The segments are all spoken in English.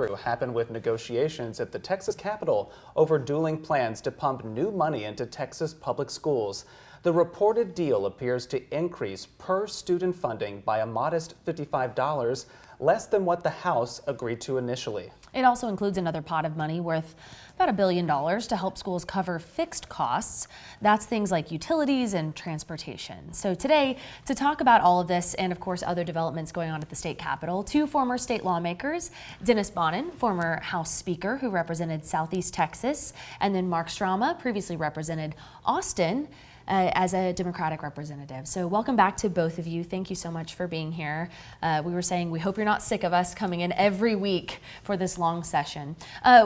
happened with negotiations at the Texas Capitol over dueling plans to pump new money into Texas public schools. The reported deal appears to increase per student funding by a modest $55, less than what the House agreed to initially. It also includes another pot of money worth about $1 billion to help schools cover fixed costs. That's things like utilities and transportation. So today, to talk about all of this and of course other developments going on at the state capitol, two former state lawmakers, Dennis Bonnen, former House Speaker who represented Southeast Texas, and then Mark Strama, previously represented Austin as a Democratic representative. So welcome back to both of you. Thank you so much for being here. We were saying we hope you're not sick of us coming in every week for this long session.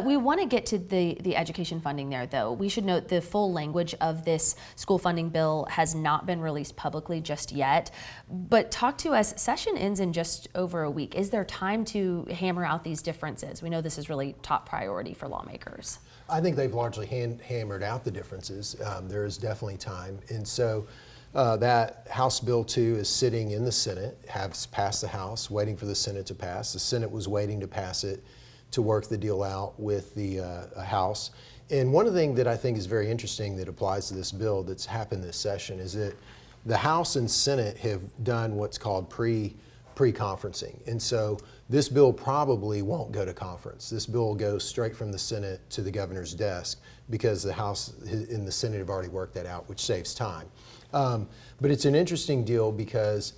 We want to get to the education funding there, though. We should note the full language of this school funding bill has not been released publicly just yet. But talk to us, session ends in just over a week. Is there time to hammer out these differences? We know this is really top priority for lawmakers. I think they've largely hammered out the differences. There is definitely time. And so that House Bill 2 is sitting in the Senate, has passed the House, waiting for the Senate to pass. The Senate was waiting to pass it to work the deal out with the House. And one of the things that I think is very interesting that applies to this bill that's happened this session is that the House and Senate have done what's called pre-conferencing. And so this bill probably won't go to conference. This bill will go straight from the Senate to the governor's desk because the House and the Senate have already worked that out, which saves time. But it's an interesting deal because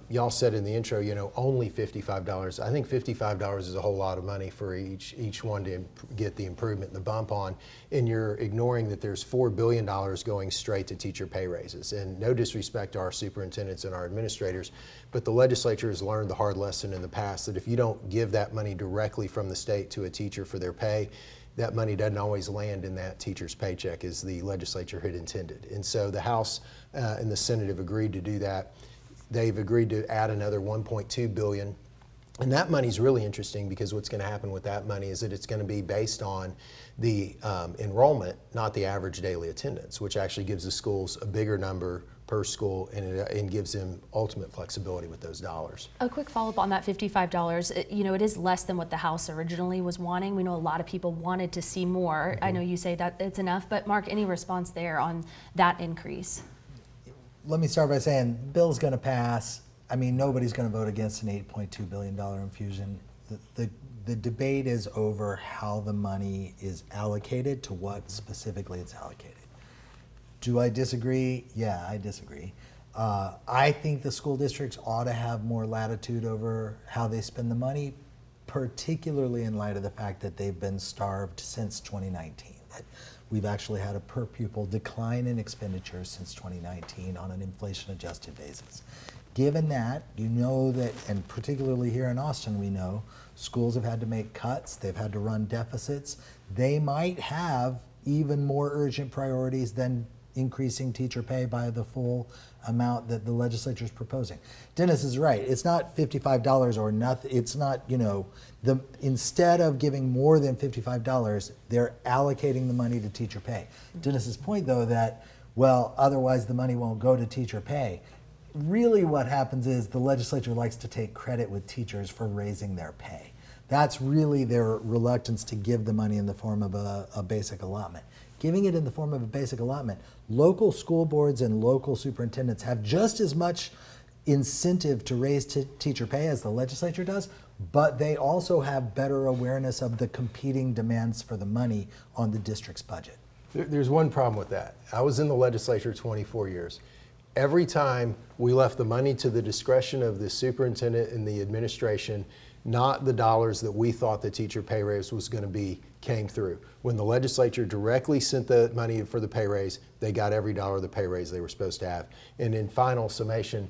y'all said in the intro, you know, only $55. I think $55 is a whole lot of money for each one to get the improvement, the bump on, and you're ignoring that there's $4 billion going straight to teacher pay raises. And no disrespect to our superintendents and our administrators, but the legislature has learned the hard lesson in the past that if you don't give that money directly from the state to a teacher for their pay, that money doesn't always land in that teacher's paycheck as the legislature had intended. And so the House and the Senate have agreed to do that. They've agreed to add another $1.2 billion. And that money's really interesting because what's going to happen with that money is that it's going to be based on the enrollment, not the average daily attendance, which actually gives the schools a bigger number per school and gives them ultimate flexibility with those dollars. A quick follow-up on that $55. You know, it is less than what the House originally was wanting. We know a lot of people wanted to see more. I know you say that it's enough, but Mark, any response there on that increase? Let me start by saying the bill's going to pass. I mean, nobody's going to vote against an $8.2 billion infusion. The debate is over how the money is allocated, to what specifically it's allocated. Do I disagree? Yeah, I disagree. I think the school districts ought to have more latitude over how they spend the money, particularly in light of the fact that they've been starved since 2019. That we've actually had a per pupil decline in expenditures since 2019 on an inflation-adjusted basis. Given that, you know that, and particularly here in Austin, we know schools have had to make cuts, they've had to run deficits. They might have even more urgent priorities than increasing teacher pay by the full amount that the legislature is proposing. Dennis is right. It's not $55 or nothing. It's not, you know, instead of giving more than $55, they're allocating the money to teacher pay. Dennis's point, though, that, well, otherwise the money won't go to teacher pay. Really what happens is the legislature likes to take credit with teachers for raising their pay. That's really their reluctance to give the money in the form of a basic allotment. Giving it in the form of a basic allotment, local school boards and local superintendents have just as much incentive to raise teacher pay as the legislature does, but they also have better awareness of the competing demands for the money on the district's budget. There's one problem with that. I was in the legislature 24 years. Every time we left the money to the discretion of the superintendent and the administration, not the dollars that we thought the teacher pay raise was going to be, came through. When the legislature directly sent the money for the pay raise, they got every dollar of the pay raise they were supposed to have. And in final summation,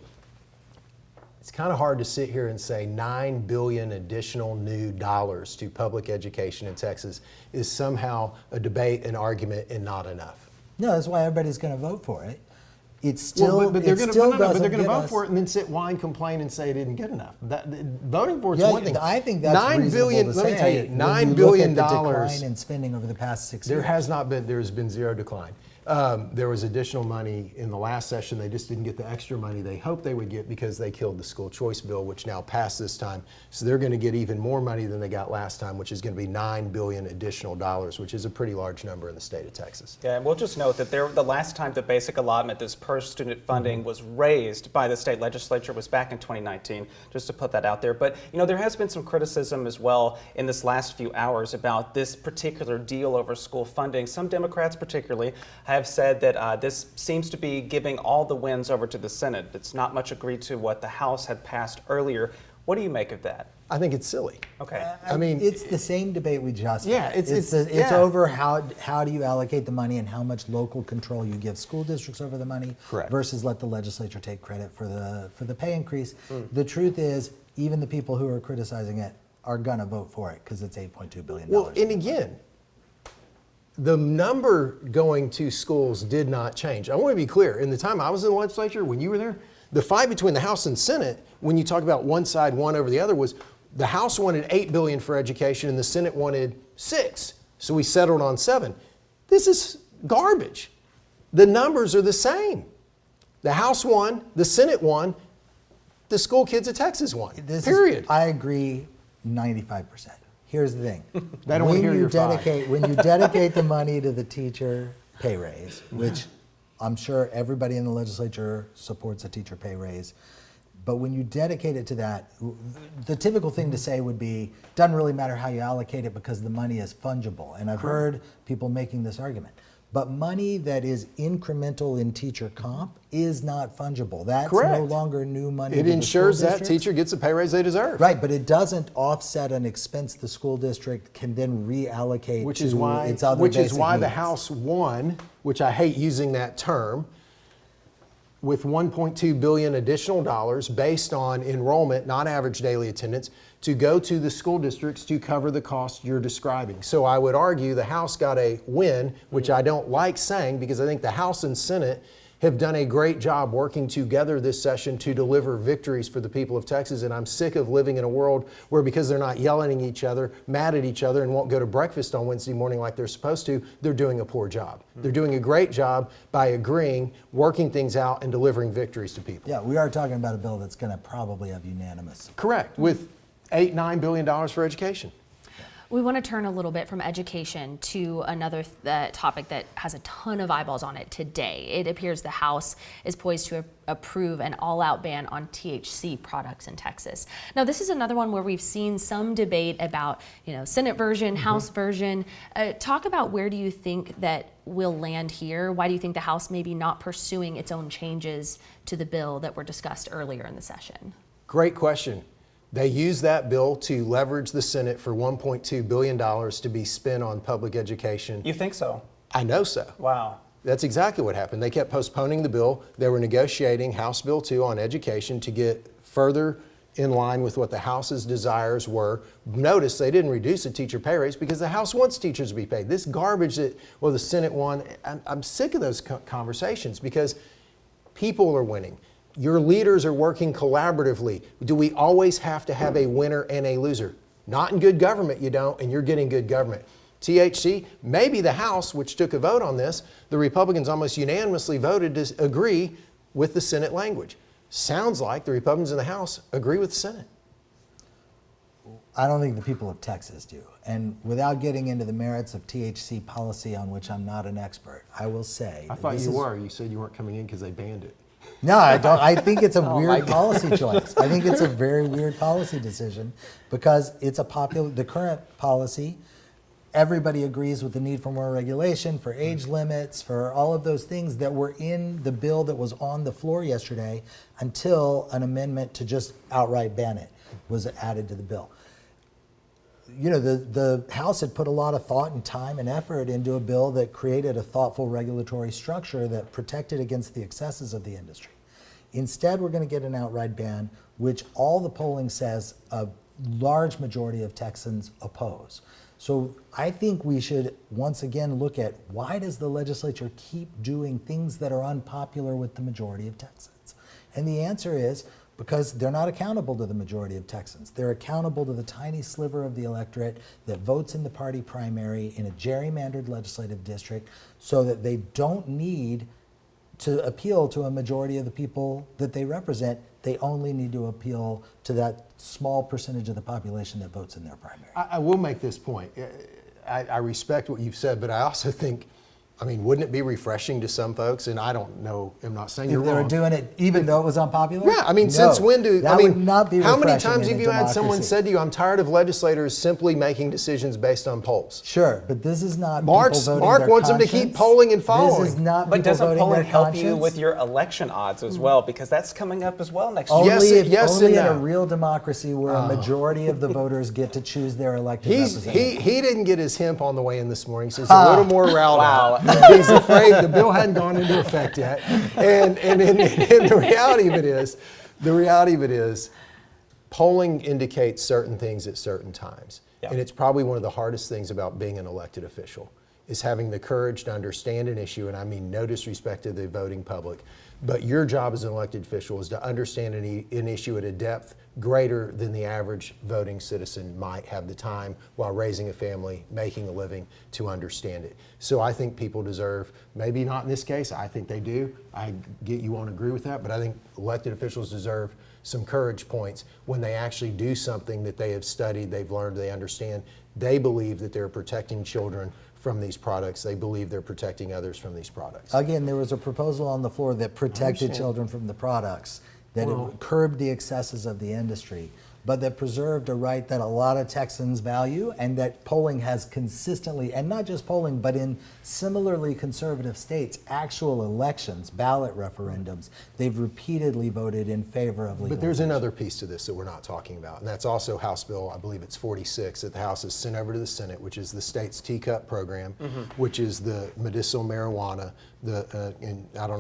it's kind of hard to sit here and say $9 billion additional new dollars to public education in Texas is somehow a debate, an argument, and not enough. No, that's why everybody's going to vote for it. It's still, but they're going to vote for it and then sit, whine, complain, and say it didn't get enough. Voting for it's one thing. I think that's $9 billion. Let me tell you, $9 billion decline in spending over the past 6 years. There has been zero decline. There was additional money in the last session. They just didn't get the extra money they hoped they would get because they killed the school choice bill, which now passed this time. So they're going to get even more money than they got last time, which is going to be $9 billion additional dollars, which is a pretty large number in the state of Texas. Yeah, and we'll just note that the last time the basic allotment, this per student funding, was raised by the state legislature was back in 2019, just to put that out there. But, you know, there has been some criticism as well in this last few hours about this particular deal over school funding. Some Democrats particularly have said that this seems to be giving all the wins over to the Senate. It's not much agreed to what the House had passed earlier. What do you make of that? I think it's silly. Okay. I mean, it's the same debate we just had. It's yeah. over how do you allocate the money and how much local control you give school districts over the money. Correct. Versus let the legislature take credit for the pay increase. The truth is, even the people who are criticizing it are gonna vote for it because it's $8.2 billion. Well, and again, the number going to schools did not change. I want to be clear. In the time I was in the legislature, when you were there, the fight between the House and Senate, when you talk about one side won over the other, was the House wanted $8 billion for education and the Senate wanted $6 billion. So we settled on $7 billion. This is garbage. The numbers are the same. The House won, the Senate won, the school kids of Texas won. Period. I agree 95%. Here's the thing. They don't want to hear your when you dedicate the money to the teacher pay raise, which I'm sure everybody in the legislature supports a teacher pay raise, but when you dedicate it to that, the typical thing to say would be, doesn't really matter how you allocate it because the money is fungible. And I've heard people making this argument. But money that is incremental in teacher comp is not fungible. That's Correct. no longer new money. It to the ensures school that districts. teacher gets the pay raise they deserve. Right, but it doesn't offset an expense the school district can then reallocate Which to is why, its other which is basic why the needs. House won, which I hate using that term, with $1.2 billion additional dollars based on enrollment, not average daily attendance, to go to the school districts to cover the costs you're describing. So I would argue the House got a win, which I don't like saying because I think the House and Senate have done a great job working together this session to deliver victories for the people of Texas. And I'm sick of living in a world where because they're not yelling at each other, mad at each other, and won't go to breakfast on Wednesday morning like they're supposed to, they're doing a poor job. They're doing a great job by agreeing, working things out, and delivering victories to people. Yeah, we are talking about a bill that's going to probably have unanimous. Correct, with $8-9 billion for education. We want to turn a little bit from education to another topic that has a ton of eyeballs on it today. It appears the House is poised to approve an all-out ban on THC products in Texas. Now, this is another one where we've seen some debate about, Senate version, House version. Talk about where do you think that will land here? Why do you think the House may be not pursuing its own changes to the bill that were discussed earlier in the session? Great question. They used that bill to leverage the Senate for $1.2 billion to be spent on public education. You think so? I know so. Wow. That's exactly what happened. They kept postponing the bill. They were negotiating House Bill 2 on education to get further in line with what the House's desires were. Notice they didn't reduce the teacher pay rates because the House wants teachers to be paid. This garbage that, the Senate won, I'm sick of those conversations because people are winning. Your leaders are working collaboratively. Do we always have to have a winner and a loser? Not in good government, you don't, and you're getting good government. THC, maybe the House, which took a vote on this, the Republicans almost unanimously voted to agree with the Senate language. Sounds like the Republicans in the House agree with the Senate. I don't think the people of Texas do. And without getting into the merits of THC policy, on which I'm not an expert, I will say. I thought you were. You said you weren't coming in because they banned it. No, I don't. I think it's a weird policy choice. I think it's a very weird policy decision because it's the current policy, everybody agrees with the need for more regulation, for age limits, for all of those things that were in the bill that was on the floor yesterday until an amendment to just outright ban it was added to the bill. The House had put a lot of thought and time and effort into a bill that created a thoughtful regulatory structure that protected against the excesses of the industry. Instead, we're going to get an outright ban, which all the polling says a large majority of Texans oppose. So I think we should once again look at why does the legislature keep doing things that are unpopular with the majority of Texans? And the answer is because they're not accountable to the majority of Texans. They're accountable to the tiny sliver of the electorate that votes in the party primary in a gerrymandered legislative district, so that they don't need to appeal to a majority of the people that they represent. They only need to appeal to that small percentage of the population that votes in their primary. I will make this point. I respect what you've said, but I also think, I mean, wouldn't it be refreshing to some folks? And I don't know, I'm not saying you're If they were wrong. doing it even though it was unpopular? Yeah, I mean, No, since when do, that I mean, would not be how many refreshing times in have a you had someone democracy. said to you, I'm tired of legislators simply making decisions based on polls? Sure, but this is not Mark people voting Mark their wants them to keep conscience. polling and following. This is not But people doesn't voting polling their help you conscience. with your election odds as well? Because that's coming up as well next Only, year. Yes, only and in a no. real democracy where a majority of the voters get to choose their elected He representative. didn't get his hemp on the way in this morning, so he's a little more riled Wow. out. He's afraid the bill hadn't gone into effect yet. And the reality of it is, polling indicates certain things at certain times. Yeah. And it's probably one of the hardest things about being an elected official, is having the courage to understand an issue, and I mean no disrespect to the voting public, but your job as an elected official is to understand an issue at a depth greater than the average voting citizen might have the time while raising a family, making a living, to understand it. So I think people deserve, maybe not in this case, I think they do. I get you won't agree with that, but I think elected officials deserve some courage points when they actually do something that they have studied, they've learned, they understand. They believe that they're protecting children from these products. They believe they're protecting others from these products. Again, there was a proposal on the floor that protected understand. children from the products, that Well- it curbed the excesses of the industry, but that preserved a right that a lot of Texans value, and that polling has consistently, and not just polling, but in similarly conservative states, actual elections, ballot referendums, they've repeatedly voted in favor of legalization. But there's another piece to this that we're not talking about, and that's also House Bill, I believe it's 46, that the House has sent over to the Senate, which is the state's teacup program, which is the medicinal marijuana,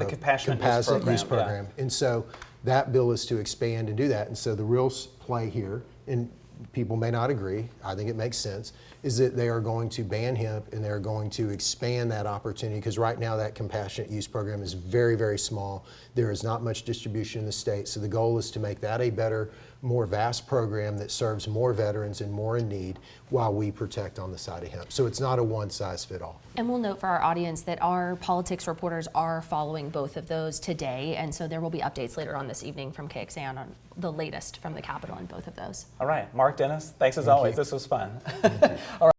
compassionate use program, yeah. And so that bill is to expand and do that. And so the real play here, and people may not agree, I think it makes sense, is that they are going to ban hemp and they're going to expand that opportunity, because right now that compassionate use program is very, very small. There is not much distribution in the state. So the goal is to make that a better, more vast program that serves more veterans and more in need, while we protect on the side of hemp. So it's not a one-size-fits-all. And we'll note for our audience that our politics reporters are following both of those today, and so there will be updates later on this evening from KXAN on the latest from the Capitol in both of those. All right, Mark, Dennis, thanks as always. This was fun. All right.